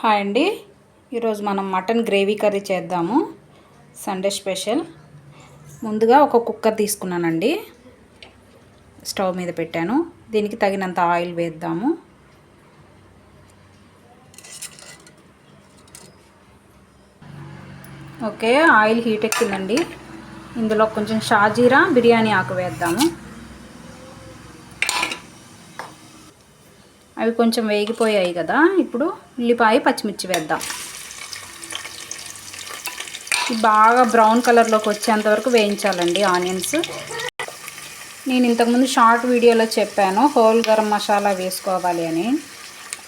Hi అండి. ఈరోజు మనం మటన్ గ్రేవీ కర్రీ చేద్దాము. Sunday special. ముందుగా ఒక కుక్కర్ తీసుకున్నానండి. స్టవ్ మీద పెట్టాను. దీనికి తగినంత ఆయిల్ వేద్దాము. ఓకే, ఆయిల్ హీట్ ఎక్కిందండి. ఇందులో కొంచెం షాజీరా బిర్యానీ ఆకు వేద్దాము. అవి కొంచెం వేగిపోయాయి కదా, ఇప్పుడు ఉల్లిపాయ పచ్చిమిర్చి వేద్దాం. బాగా బ్రౌన్ కలర్లోకి వచ్చేంత వరకు వేయించాలండి ఆనియన్స్. నేను ఇంతకుముందు షార్ట్ వీడియోలో చెప్పాను హోల్ గరం మసాలా వేసుకోవాలి అని.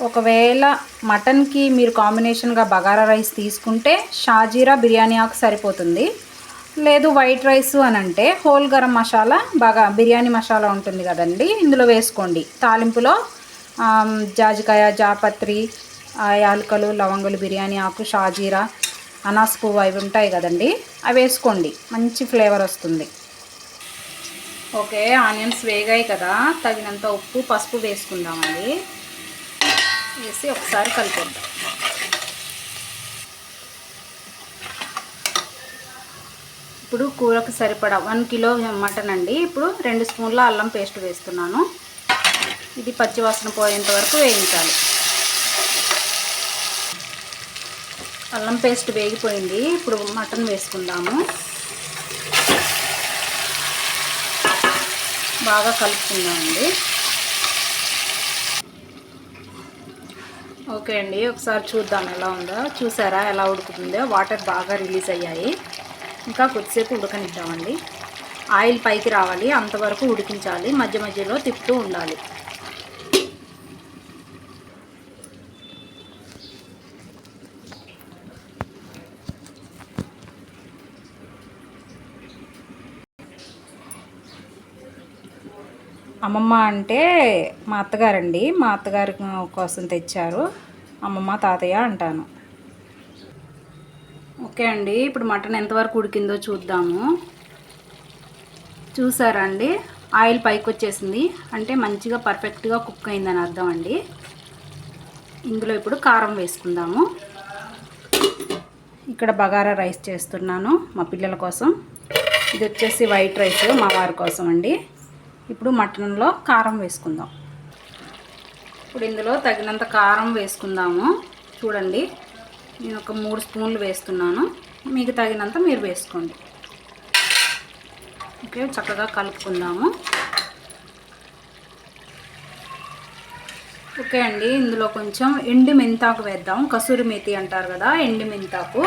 ఒకవేళ మటన్కి మీరు కాంబినేషన్గా బగారా రైస్ తీసుకుంటే షాజీరా బిర్యానీ ఆకు సరిపోతుంది. లేదు వైట్ రైస్ అని అంటే హోల్ గరం మసాలా బిర్యానీ మసాలా ఉంటుంది కదండి, ఇందులో వేసుకోండి. తాలింపులో జాజికాయ, జాపత్రి, యాలకులు, లవంగులు, బిర్యానీ ఆకు, షాజీరా, అనాస్ పువ్వు అవి ఉంటాయి కదండి, అవి వేసుకోండి. మంచి ఫ్లేవర్ వస్తుంది. ఓకే, ఆనియన్స్ వేగాయి కదా, తగినంత ఉప్పు పసుపు వేసుకుందామండి. వేసి ఒకసారి కలిపేద్దాం. ఇప్పుడు కూరకు సరిపడా 1 కిలో మటన్ అండి. ఇప్పుడు 2 స్పూన్ల అల్లం పేస్ట్ వేస్తున్నాను. ఇది పచ్చివాసన పోయేంత వరకు వేయించాలి. అల్లం పేస్ట్ వేగిపోయింది. ఇప్పుడు మటన్ వేసుకుందాము. బాగా కలుపుకుందామండి. ఓకే అండి, ఒకసారి చూద్దాం ఎలా ఉందో. చూసారా ఎలా ఉడుకుతుందో? వాటర్ బాగా రిలీజ్ అయ్యాయి. ఇంకా కొద్దిసేపు ఉడకనిద్దామండి. ఆయిల్ పైకి రావాలి, అంతవరకు ఉడికించాలి. మధ్య మధ్యలో తిప్పుతూ ఉండాలి. అమ్మమ్మ అంటే మా అత్తగారండి. మా అత్తగారి కోసం తెచ్చారు. అమ్మమ్మ తాతయ్య అంటాను. ఓకే అండి, ఇప్పుడు మటన్ ఎంతవరకు ఉడికిందో చూద్దాము. చూసారా అండి, ఆయిల్ పైకి వచ్చేసింది అంటే మంచిగా పర్ఫెక్ట్గా కుక్ అయిందని అర్థం అండి. ఇందులో ఇప్పుడు కారం వేసుకుందాము. ఇక్కడ బగారా రైస్ చేస్తున్నాను మా పిల్లల కోసం. ఇది వచ్చేసి వైట్ రైస్ మా వారి కోసం అండి. ఇప్పుడు మటన్లో కారం వేసుకుందాం. ఇప్పుడు ఇందులో తగినంత కారం వేసుకుందాము. చూడండి, నేను ఒక 3 స్పూన్లు వేస్తున్నాను. మీకు తగినంత మీరు వేసుకోండి. ఓకే, చక్కగా కలుపుకుందాము. ఓకే అండి, ఇందులో కొంచెం ఎండు మెంతాకు వేద్దాం. కసూరి మేతి అంటారు కదా, ఎండు మెంతాకు.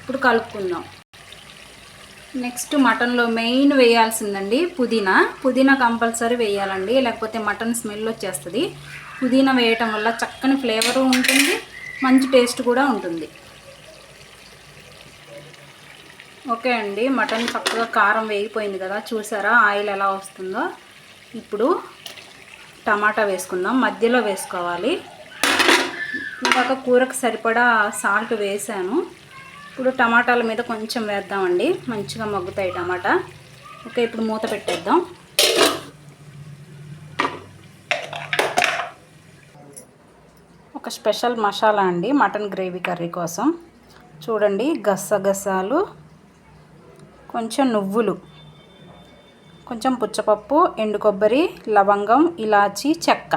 ఇప్పుడు కలుపుకుందాం. నెక్స్ట్ మటన్లో మెయిన్ వేయాల్సిందండి పుదీనా కంపల్సరీ వేయాలండి, లేకపోతే మటన్ స్మెల్ వచ్చేస్తుంది. పుదీనా వేయటం వల్ల చక్కని ఫ్లేవరు ఉంటుంది, మంచి టేస్ట్ కూడా ఉంటుంది. ఓకే అండి, మటన్ చక్కగా కారం వేగిపోయింది కదా, చూసారా ఆయిల్ ఎలా వస్తుందో. ఇప్పుడు టమాటా వేసుకుందాం. మధ్యలో వేసుకోవాలి. ఇందాక కూరకు సరిపడా సాల్ట్ వేసాను. ఇప్పుడు టమాటాల మీద కొంచెం వేద్దామండి, మంచిగా మగ్గుతాయి టమాటా. ఓకే, ఇప్పుడు మూత పెట్టేద్దాం. ఒక స్పెషల్ మసాలా అండి మటన్ గ్రేవీ కర్రీ కోసం. చూడండి, గసగసాలు, కొంచెం నువ్వులు, కొంచెం పుచ్చపప్పు, ఎండు కొబ్బరి, లవంగం, ఇలాచీ, చెక్క.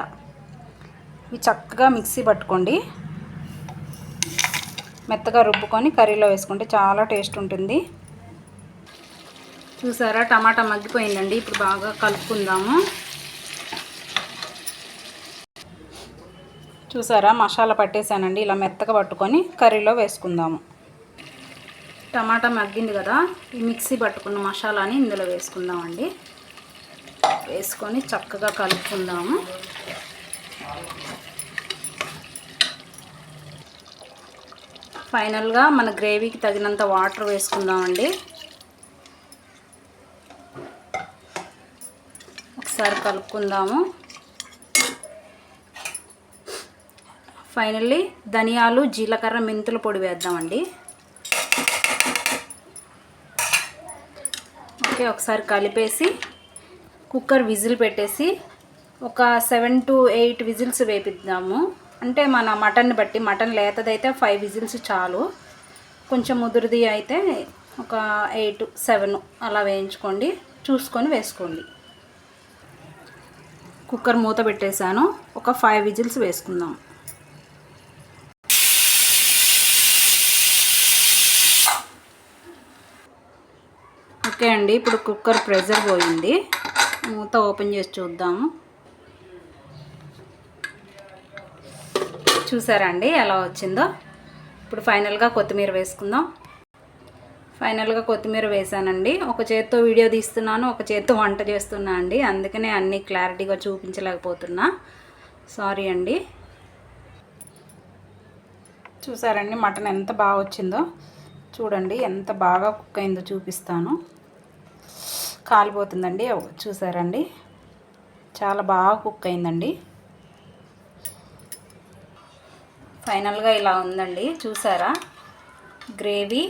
ఇవి చక్కగా మిక్సీ పట్టుకోండి. మెత్తగా రుబ్బుకొని కర్రీలో వేసుకుంటే చాలా టేస్ట్ ఉంటుంది. చూసారా టమాటా మగ్గిపోయిందండి. ఇప్పుడు బాగా కలుపుకుందాము. చూసారా మసాలా పట్టేసానండి. ఇలా మెత్తగా పట్టుకొని కర్రీలో వేసుకుందాము. టమాటా మగ్గింది కదా, ఈ మిక్సీ పట్టుకున్న మసాలాని ఇందులో వేసుకుందామండి. వేసుకొని చక్కగా కలుపుకుందాము. ఫైనల్గా మన గ్రేవీకి తగినంత వాటర్ వేసుకుందామండి. ఒకసారి కలుపుకుందాము. ఫైనల్లీ ధనియాలు, జీలకర్ర, మెంతుల పొడి వేద్దామండి. ఓకే, ఒకసారి కలిపేసి కుక్కర్ విజిల్ పెట్టేసి ఒక 7 to 8 విజిల్స్ వేపిద్దాము. అంటే మన మటన్ని బట్టి, మటన్ లేతదైతే 5 విజిల్స్ చాలు, కొంచెం ముదురుది అయితే ఒక 8, 7 అలా వేయించుకోండి, చూసుకొని వేసుకోండి. కుక్కర్ మూత పెట్టేశాను, ఒక 5 విజిల్స్ వేసుకుందాం. ఓకే అండి, ఇప్పుడు కుక్కర్ ప్రెషర్ పోయింది, మూత ఓపెన్ చేసి చూద్దాము. చూసారా అండి ఎలా వచ్చిందో. ఇప్పుడు ఫైనల్గా కొత్తిమీర వేసుకుందాం. ఫైనల్గా కొత్తిమీర వేసానండి. ఒక చేత్తో వీడియో తీస్తున్నాను, ఒక చేత్తో వంట చేస్తున్నా అండి, అందుకనే అన్నీ క్లారిటీగా చూపించలేకపోతున్నా, సారీ అండి. చూసారండి మటన్ ఎంత బాగా వచ్చిందో, చూడండి ఎంత బాగా కుక్ అయిందో చూపిస్తాను. కాలిపోతుందండి, చూసారండి చాలా బాగా కుక్ అయిందండి. ఫైనల్గా ఇలా ఉందండి, చూసారా గ్రేవీ.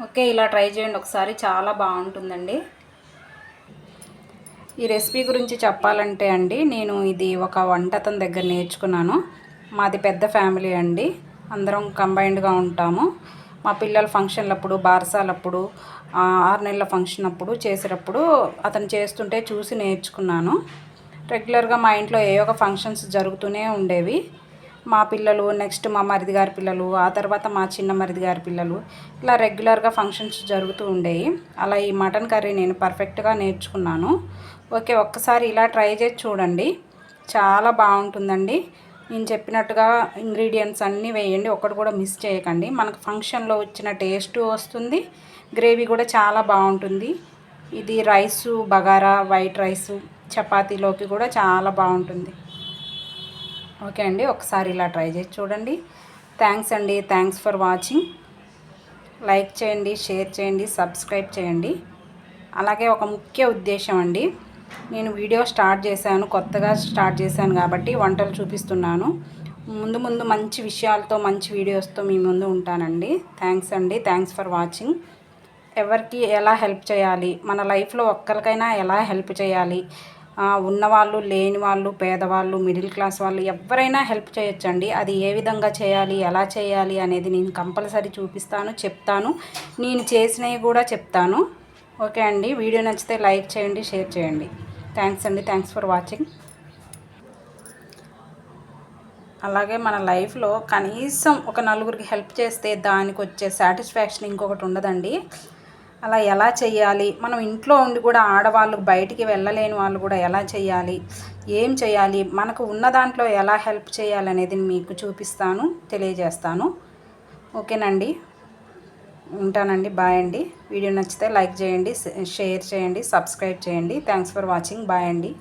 ఓకే, ఇలా ట్రై చేయండి ఒకసారి, చాలా బాగుంటుందండి. ఈ రెసిపీ గురించి చెప్పాలంటే అండి, నేను ఇది ఒక వంటతని దగ్గర నేర్చుకున్నాను. మాది పెద్ద ఫ్యామిలీ అండి, అందరం కంబైన్డ్గా ఉంటాము. మా పిల్లల ఫంక్షన్లప్పుడు, బారసాలప్పుడు, 6 నెలల ఫంక్షన్ అప్పుడు చేసేటప్పుడు అతను చేస్తుంటే చూసి నేర్చుకున్నాను. రెగ్యులర్గా మా ఇంట్లో ఏ ఒక ఫంక్షన్స్ జరుగుతూనే ఉండేవి. మా పిల్లలు, నెక్స్ట్ మా మరిది గారి పిల్లలు, ఆ తర్వాత మా చిన్న మరిది గారి పిల్లలు, ఇలా రెగ్యులర్గా ఫంక్షన్స్ జరుగుతూ ఉండేవి. అలా ఈ మటన్ కర్రీ నేను పర్ఫెక్ట్గా నేర్చుకున్నాను. ఓకే, ఒక్కసారి ఇలా ట్రై చేసి చూడండి, చాలా బాగుంటుందండి. నేను చెప్పినట్టుగా ఇంగ్రీడియంట్స్ అన్నీ వేయండి, ఒక్కటి కూడా మిస్ చేయకండి. మనకు ఫంక్షన్లో వచ్చిన టేస్ట్ వస్తుంది, గ్రేవీ కూడా చాలా బాగుంటుంది. ఇది రైసు, బగారా, వైట్ రైసు, చపాతీలోకి కూడా చాలా బాగుంటుంది. ఓకే అండి, ఒకసారి ఇలా ట్రై చేసి చూడండి. థ్యాంక్స్ అండి, థ్యాంక్స్ ఫర్ వాచింగ్. లైక్ చేయండి, షేర్ చేయండి, సబ్స్క్రైబ్ చేయండి. అలాగే ఒక ముఖ్య ఉద్దేశం అండి, నేను వీడియో స్టార్ట్ చేశాను, కొత్తగా స్టార్ట్ చేశాను కాబట్టి వంటలు చూపిస్తున్నాను. ముందు ముందు మంచి విషయాలతో, మంచి వీడియోస్తో మీ ముందు ఉంటానండి. థ్యాంక్స్ అండి, థ్యాంక్స్ ఫర్ వాచింగ్. ఎవరికి ఎలా హెల్ప్ చేయాలి, మన లైఫ్లో ఒక్కరికైనా ఎలా హెల్ప్ చేయాలి, ఉన్నవాళ్ళు, లేని వాళ్ళు, పేదవాళ్ళు, మిడిల్ క్లాస్ వాళ్ళు, ఎవరైనా హెల్ప్ చేయొచ్చండి. అది ఏ విధంగా చేయాలి, ఎలా చేయాలి అనేది నేను కంపల్సరీ చూపిస్తాను, చెప్తాను. నేను చేసినవి కూడా చెప్తాను. ఓకే అండి, వీడియో నచ్చితే లైక్ చేయండి, షేర్ చేయండి. థ్యాంక్స్ అండి, థ్యాంక్స్ ఫర్ వాచింగ్. అలాగే మన లైఫ్లో కనీసం ఒక నలుగురికి హెల్ప్ చేస్తే దానికి వచ్చే సాటిస్ఫాక్షన్ ఇంకొకటి ఉండదండి. అలా ఎలా చేయాలి, మనం ఇంట్లో ఉండి కూడా ఆడవాళ్ళు, బయటికి వెళ్ళలేని వాళ్ళు కూడా ఎలా చేయాలి, ఏం చేయాలి, మనకు ఉన్న దాంట్లో ఎలా హెల్ప్ చేయాలి అనేది మీకు చూపిస్తాను, తెలియజేస్తాను. ఓకేనండి, ఉంటానండి, బాయ్ అండి. వీడియో నచ్చితే లైక్ చేయండి, షేర్ చేయండి, సబ్స్క్రైబ్ చేయండి. థ్యాంక్స్ ఫర్ వాచింగ్, బాయ్ అండి.